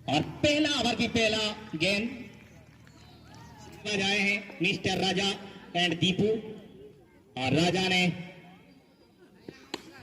और पहला ओवर की पहला गेंद आए हैं मिस्टर राजा एंड दीपू। और राजा ने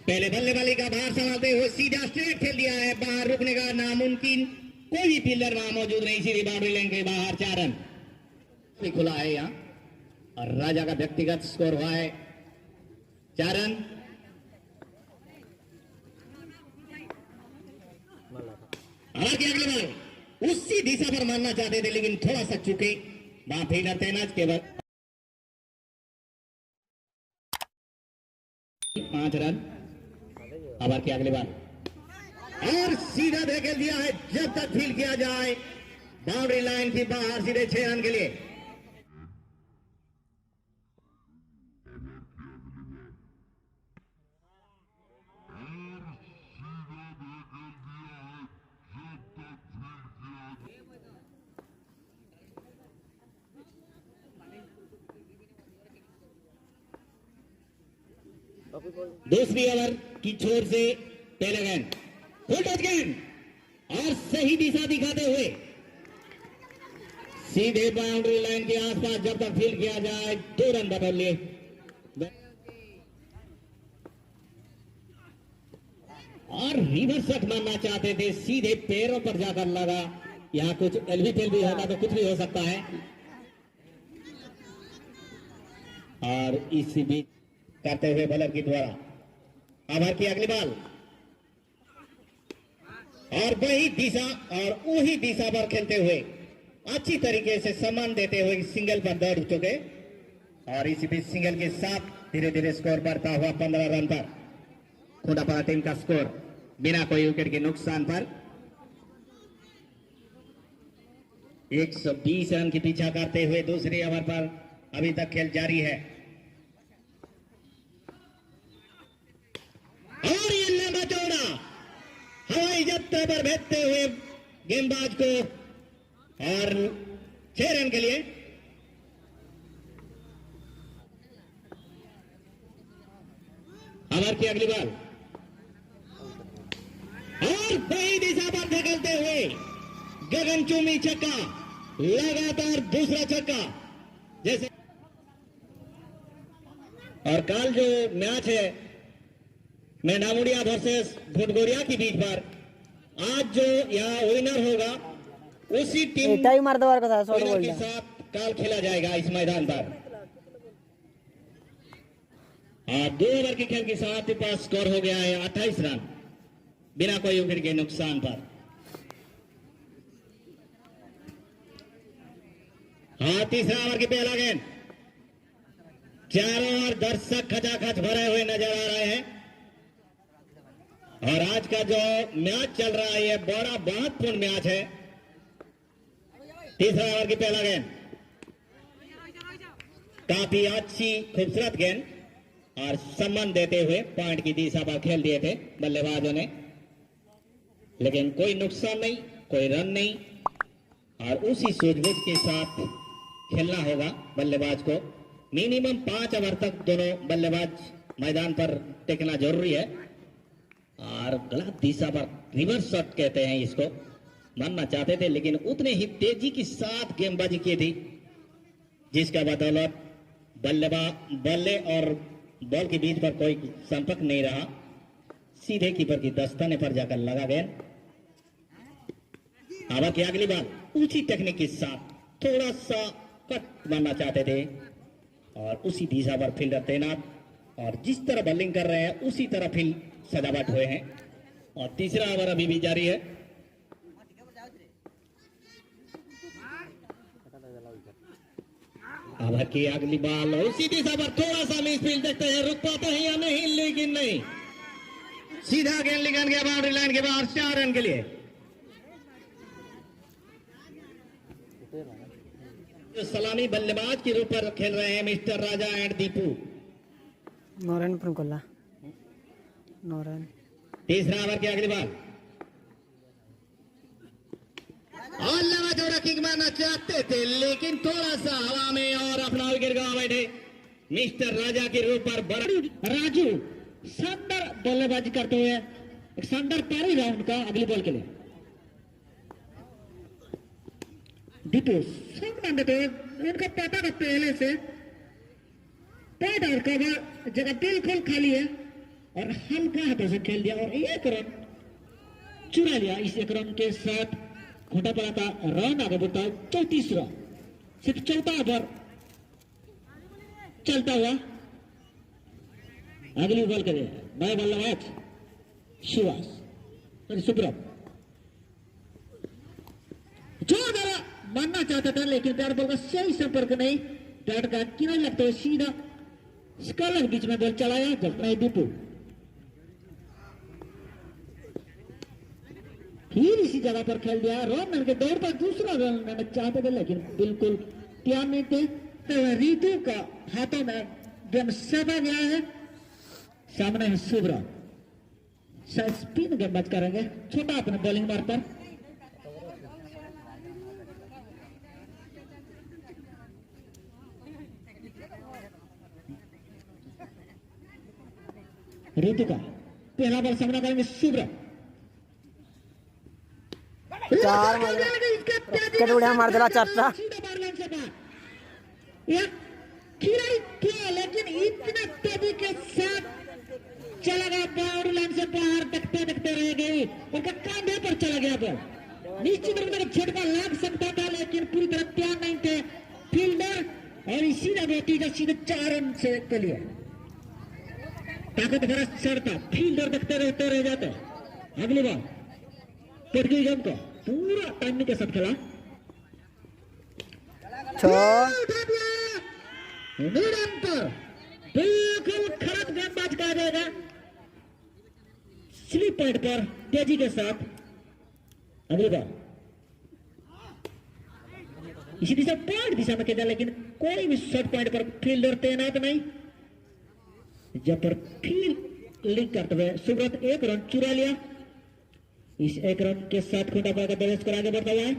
पहले बल्लेबाजी का बाहर संभालते हुए सीधा स्ट्रेट खेल दिया है। बाहर रुकने का नामुमकिन, कोई भी फील्डर वहां मौजूद नहीं। सीधी बाउंड्री लाइन के बाहर 4 रन खुला है यहाँ। और राजा का व्यक्तिगत स्कोर हुआ है 4 रन। हालांकि अगले बार उसी दिशा पर मारना चाहते थे लेकिन थोड़ा सा चुके। वहां फील्डर तैनात केवल 5 रन। ओवर के अगले बार और सीधा धकेल दिया है। जब तक फील्ड किया जाए बाउंड्री लाइन के बाहर सीधे 6 रन के लिए। दूसरी ओवर की छोर से पहले गेंद फुल टच गेंद और सही दिशा दिखाते हुए सीधे बाउंड्री लाइन के आसपास जब तक फील्ड किया जाए 2 रन बदल लिए। और रिवर्स शॉट मारना चाहते थे, सीधे पैरों पर जाकर लगा। यहाँ कुछ एलबी भी होगा तो कुछ भी हो सकता है। और इसी बीच करते हुए बॉलर की द्वारा ओवर की अगली बॉल और वही दिशा और वही दिशा पर खेलते हुए अच्छी तरीके से सम्मान देते हुए सिंगल पर दौड़ चुके। और इसी बीच सिंगल के साथ धीरे धीरे स्कोर बढ़ता हुआ 15 रन पर खुदापाड़ा टीम का स्कोर बिना कोई विकेट के नुकसान पर 120 रन की पीछा करते हुए दूसरी ओवर पर अभी तक खेल जारी है। और ये लंबा चौड़ा हवाई जत्थे पर भेजते हुए गेंदबाज को और 6 रन के लिए। ओवर की अगली बॉल और वही दिशा पर धकेलते हुए गगनचुंबी छक्का, लगातार दूसरा छक्का। जैसे और कल जो मैच है मेंढामुड़िया वर्सेस भुटगोरिया के बीच पर आज जो यहाँ विनर होगा उसी टीम के साथ कल खेला जाएगा इस मैदान पर। 2 ओवर के खेल के साथ पास स्कोर हो गया है 28 रन बिना कोई विकेट के नुकसान पर। तीसरा ओवर की पहला गेंद। चारों ओर दर्शक खचाखच भरे हुए नजर आ रहे हैं। और आज का जो मैच चल रहा है ये बड़ा महत्वपूर्ण मैच है। तीसरा ओवर की पहला गेंद काफी अच्छी खूबसूरत गेंद और सम्मान देते हुए पॉइंट की दिशा पर खेल दिए थे बल्लेबाजों ने, लेकिन कोई नुकसान नहीं, कोई रन नहीं। और उसी सूझबूझ के साथ खेलना होगा बल्लेबाज को। मिनिमम 5 ओवर तक दोनों बल्लेबाज मैदान पर टिकना जरूरी है। और गलत दिशा पर रिवर्स शॉट कहते हैं इसको मानना चाहते थे, लेकिन उतने ही तेजी के साथ गेंदबाजी की थी जिसका बदौलत बल्ले और बॉल के बीच पर कोई संपर्क नहीं रहा। सीधे कीपर की दस्ताने पर जाकर लगा गेंद। ओवर की अगली बार ऊंची टेक्निक के साथ थोड़ा सा कट मारना चाहते थे और उसी दिशा पर फील्डर तैनात और जिस तरह बॉलिंग कर रहे हैं उसी तरह फील्ड सजावट हुए हैं। और तीसरा ओवर अभी भी जारी है। ओवर की अगली बॉल उसी दिशा पर थोड़ा सा मिस फील्ड देखते हैं रुक पाते हैं या नहीं, लेकिन नहीं, सीधा गेंद निकल गया बाउंड्री लाइन के बाहर 4 रन के लिए। तो सलामी बल्लेबाज के रूप पर खेल रहे हैं मिस्टर राजा एंड दीपू। तीसरा ओवर की अगली बार और लंबा चौड़ा किक मारना चाहते थे लेकिन थोड़ा सा हवा में और अपना विकेट गंवा बैठे मिस्टर राजा के रूप पर। बड़ा राजू शानदार बल्लेबाजी करते हुए एक शानदार 13 राउंड का अगली बॉल के लिए दीपू सब देते इनका पता था पहले से पैड और कवर जगह बिल्कुल खाली है और हल्का हाथों से खेल दिया और एक रन चुरा लिया। इस एक रन के साथ घोटा पड़ा था रन आगे बढ़ता है 34 रन। सिर्फ चौथा ओवर चलता हुआ अगली बॉल करे नए बल्लेबाज सुभाष सुब्रत जो जरा मानना चाहता था लेकिन बैट बॉल का सही संपर्क नहीं, बैट का किनारे लगते हुए सीधा स्कल के बीच में बॉल चलाया जब नहीं दीपू फिर इसी जगह पर खेल दिया। रन के दौर पर दूसरा रन मैंने चाहते थे लेकिन बिल्कुल तैयार नहीं थे। तो रीतू का हाथों में गेंद सदा गया है। सामने है सुब्रत स्पिन गेंदबाज करेंगे छोटा अपने बॉलिंग मार पर ऋतु का पहला बॉल सामना करेंगे सुब्रत चार मार दिला चाचा लेकिन इतना तेजी के साथ चला गया बाउंड्री लाइन से बाहर तकते तकते रह गई उनका कांधे पर चला गया बॉल। निश्चित रूप से झटका लग सकता था लेकिन पूरी तरह तैयार नहीं थे फील्डर और इसी नतीजा सीधे 4 रन से के लिए ताकत भरा सर था। फील्डर देखते रहते रह जाते। अगली बार पड़ गई गेंद को पूरा टाइमिंग के साथ खेला निरंतर बिल्कुल खराब गेंदबाज कहा जाएगा। स्लिप पॉइंट पर तेजी के साथ अगली बार इसी दिशा पॉइंट दिशा में खेला लेकिन कोई भी शॉट पॉइंट पर फील्डर तैनात नहीं। जब पर फील्डिंग करते हुए सुब्रत एक रन चुरा लिया। इस एक रन के साथ खूंटा पाकर बैलेंस कर आगे बढ़ता हुआ है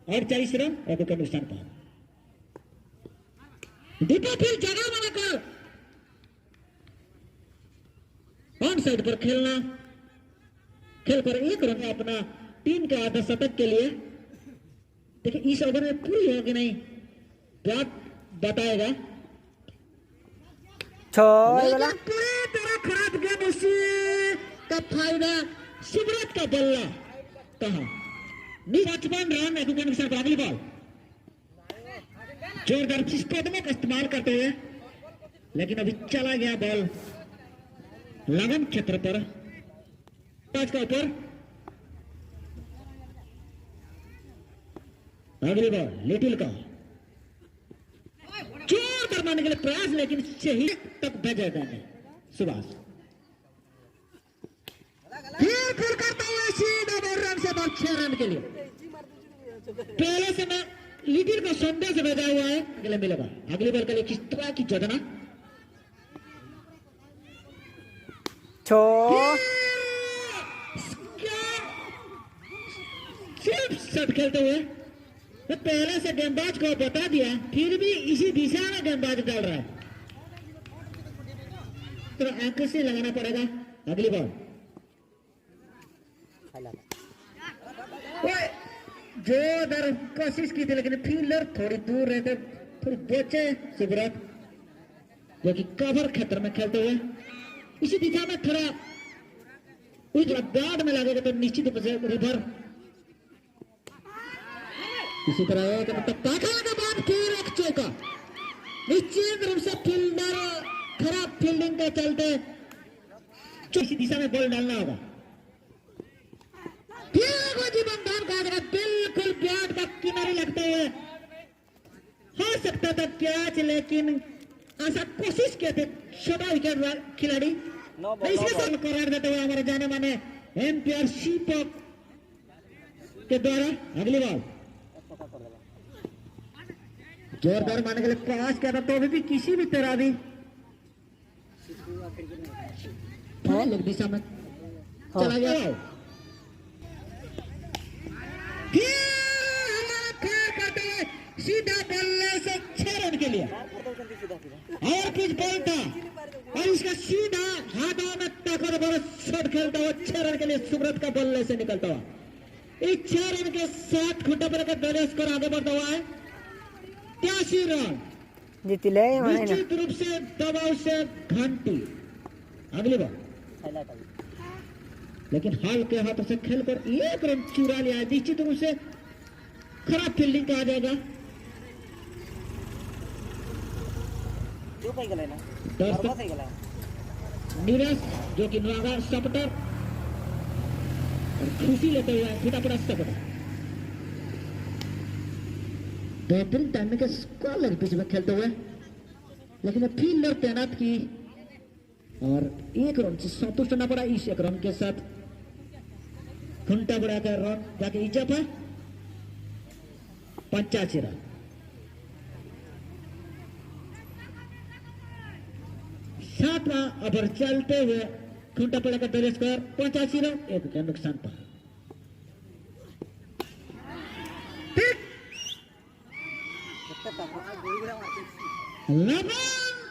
और 40 रन और विकेट नुकसान पर दीपू फिर जगह बनाकर ऑन साइड पर खेलना खेलकर एक रन अपना टीम के आधा शतक के लिए। देखिए इस ओवर में पूरी होगी नहीं बात बताएगा पूरी तरह खराब गेंद उसी का फायदा सुब्रत का बल्ला कहा 55 रन एक विकेट के साथ अगली बॉल जोरदार कदमों का इस्तेमाल करते हुए लेकिन अभी चला गया बॉल लगन क्षेत्र पर पांच का ऊपर। अगली बॉल लिटिल का जोरदार मारने के लिए प्रयास लेकिन सही तक भेजेगा नहीं सुभाष फिर करता हुआ सीधा 2 रन से बाद 6 रन के लिए। पहले से मैं लिटिल को संदेश से भेजा हुआ है अगले मिलेगा। अगली बॉल के लिए किस तरह की योजना सिर्फ शॉट खेलते हुए तो पहले से गेंदबाज को बता दिया फिर भी इसी दिशा में गेंदबाज डाल रहा है तो आंख से लगाना पड़ेगा। अगली बॉल जोरदार कोशिश की थी लेकिन फील्डर थोड़ी दूर रहते थोड़ी बचे सुब्रत जो कि कवर क्षेत्र में खेलते हुए इसी दिशा में थोड़ा बैट में लगेगा तो निश्चित रूप से रिवर इसी तरह के बाद फिर एक चौका निश्चित रूप से फील्डर खराब फील्डिंग के चलते इसी दिशा में बॉल डालना होगा। जीवनदान का बिल्कुल बैट का किनारे लगते हुए हो सकता था कैच लेकिन ऐसा कोशिश किए थे छोटा विकेट खिलाड़ी इसके साथ करार देते हुए हमारे जाने माने एम्पायर शीपक के द्वारा। अगली बॉल जोरदार मारने के लिए प्रयास किया था तो अभी भी किसी भी तरह भी लोग दिशा में चला गया। सीधा बल्ले से 6 रन के लिए और कुछ बॉल था और इसका सीधा हाथों में ताकतवर शॉट खेलता हुआ 6 रन के लिए सुब्रत का बल्ले से निकलता हुआ इस 6 रन के साथ खुंटापुरा का दल स्कोर आगे बढ़ता हुआ है 83 रन। जितले माने ना निश्चित रूप से दबाव से घंटी अगली बार, लेकिन हाल के हाथों से खेलकर 1 रन चुरा लिया है। निश्चित रूप से खराब फील्डिंग कहा जाएगा। नीरज जो कि नुआगा सपोर्टर और खुशी लेते हुए खुटापुरा सपोर्टर बेहतरीन टाइमिंग के स्कोर लगे पिच में खेलते हुए, लेकिन फील्डर तैनात की और 1 रन से संतुष्ट होना पड़ा। इस 1 रन के साथ खुंटापुरा का रन जाके इज्जत है 85 रन। 7वां ओवर चलते हुए खुंटापुरा का दल स्कोर 85 रन 1 के नुकसान पर।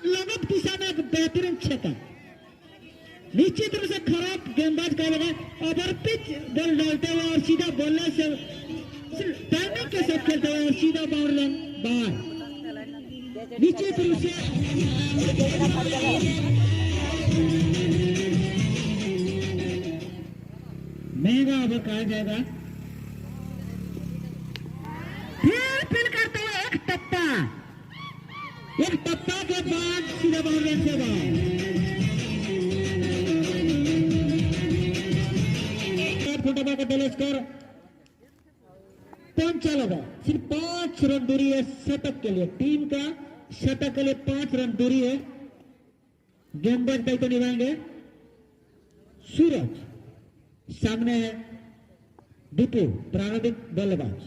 लगत दिशा में एक बेहतरीन छक्का, निश्चित रूप से खराब गेंदबाज का लगा। ओवर पिच बॉल डालते हुए और सीधा बॉलर से टाइमिंग के साथ खेलते हुए और सीधा बाउंड्री बाहर। निश्चित रूप से महंगा ओवर कहा जाएगा। फिर करते हुए एक टप्पा के बाद सीधा बाउंड्री से बाहर। खुंटापुरा का दल स्कोर 55 ओवर, सिर्फ 5 रन दूरी है शतक के लिए। टीम का शतक के लिए 5 रन दूरी है। गेंदबाज दायित्व निभाएंगे सूरज, सामने है दीपू प्रारंभिक बल्लेबाज।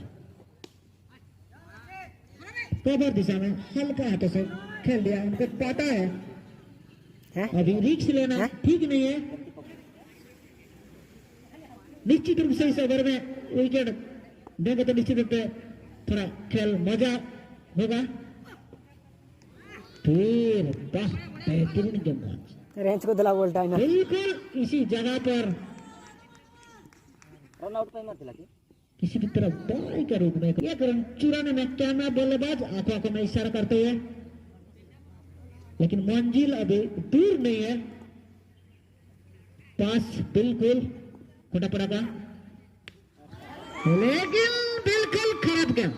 कवर दिशा में हल्का हाथों से खेल दिया, उनको पता है अभी रिक्स लेना ठीक नहीं है। निश्चित रूप से इस ओवर में विकेट देंगे तो निश्चित रूप से थोड़ा खेल मजा होगा। फिर बेहतरीन गेंदबाज रेंज को दिला बोलता है ना, बिल्कुल इसी जगह पर रन आउट पे मत लगे किसी भी तरफ बॉल के रूप में 1 रन चुराने में कैमरा बल्लेबाज आंखों में इशारा करते हुए, लेकिन मंजिल अभी दूर नहीं है। पास बिल्कुल खुंटापुरा का, लेकिन बिल्कुल खराब गेंद।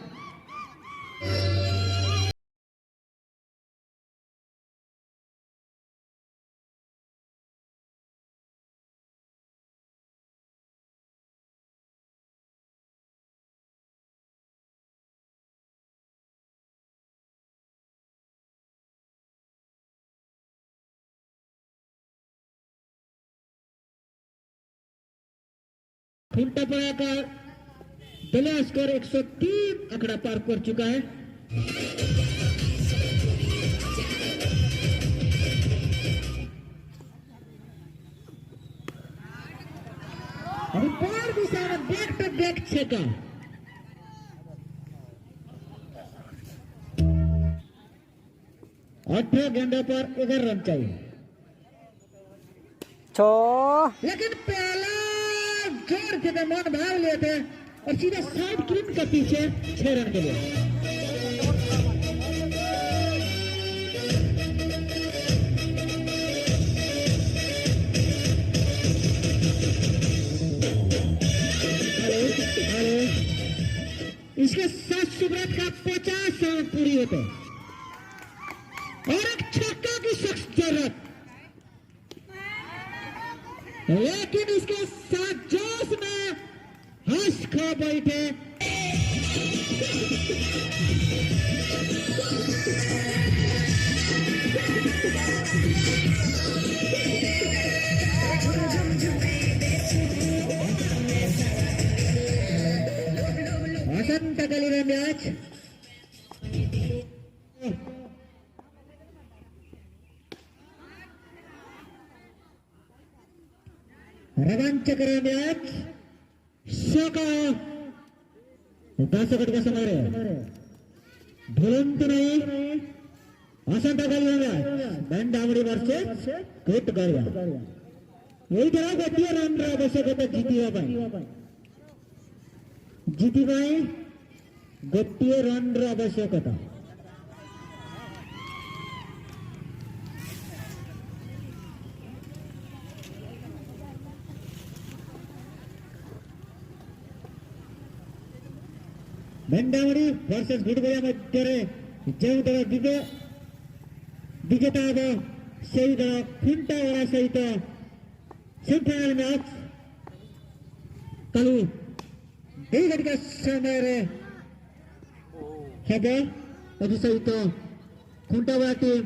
खुंटापुरा का दल स्कोर 103 आंकड़ा पार कर चुका है। अभी पार दिशा में बैक टू बैक छक्का। अठारह गेंदों पर 11 रन चाहिए, लेकिन पहला जोर से मन भाग लिए थे और सीधा साइड क्रीम के पीछे 6 रन के लिए। इसके साथ सुब्रत का 50 रन पूरी होते और एक छक्का की सख्त जरूरत, लेकिन इसके साथ जोश में हंस खा बैठे। वसंत कली मैच रोमांचकर मैच दर्शक का समय भूलंत नहीं वसंत कली बैंडावड़ी वर्ष कोट कार्य यही तरह गोटे रन आवश्यकता जीत ଜିତିବାଏ ଗୋଟିଏ ରନ୍ର ଆବଶ୍ୟକତା। ମେଣ୍ଡାମୁଡି ଭର୍ସେସ୍ ଗୁଡଗୋଳିଆ ମଧ୍ୟରେ ଯେଉଁ ଦଳ ବିଜେତା ହେବ ସେହି ଦଳ ଖୁଣ୍ଟାଗଡ଼ା ସହିତ ସେମିଫାଇନାଲ ମ୍ୟାଚ୍ କାଲି 2 ଘଟିକା ସମୟରେ ହେବ। ଏଥି ସହିତ ଖୁଣ୍ଟାଗଡ଼ା ଟିମ୍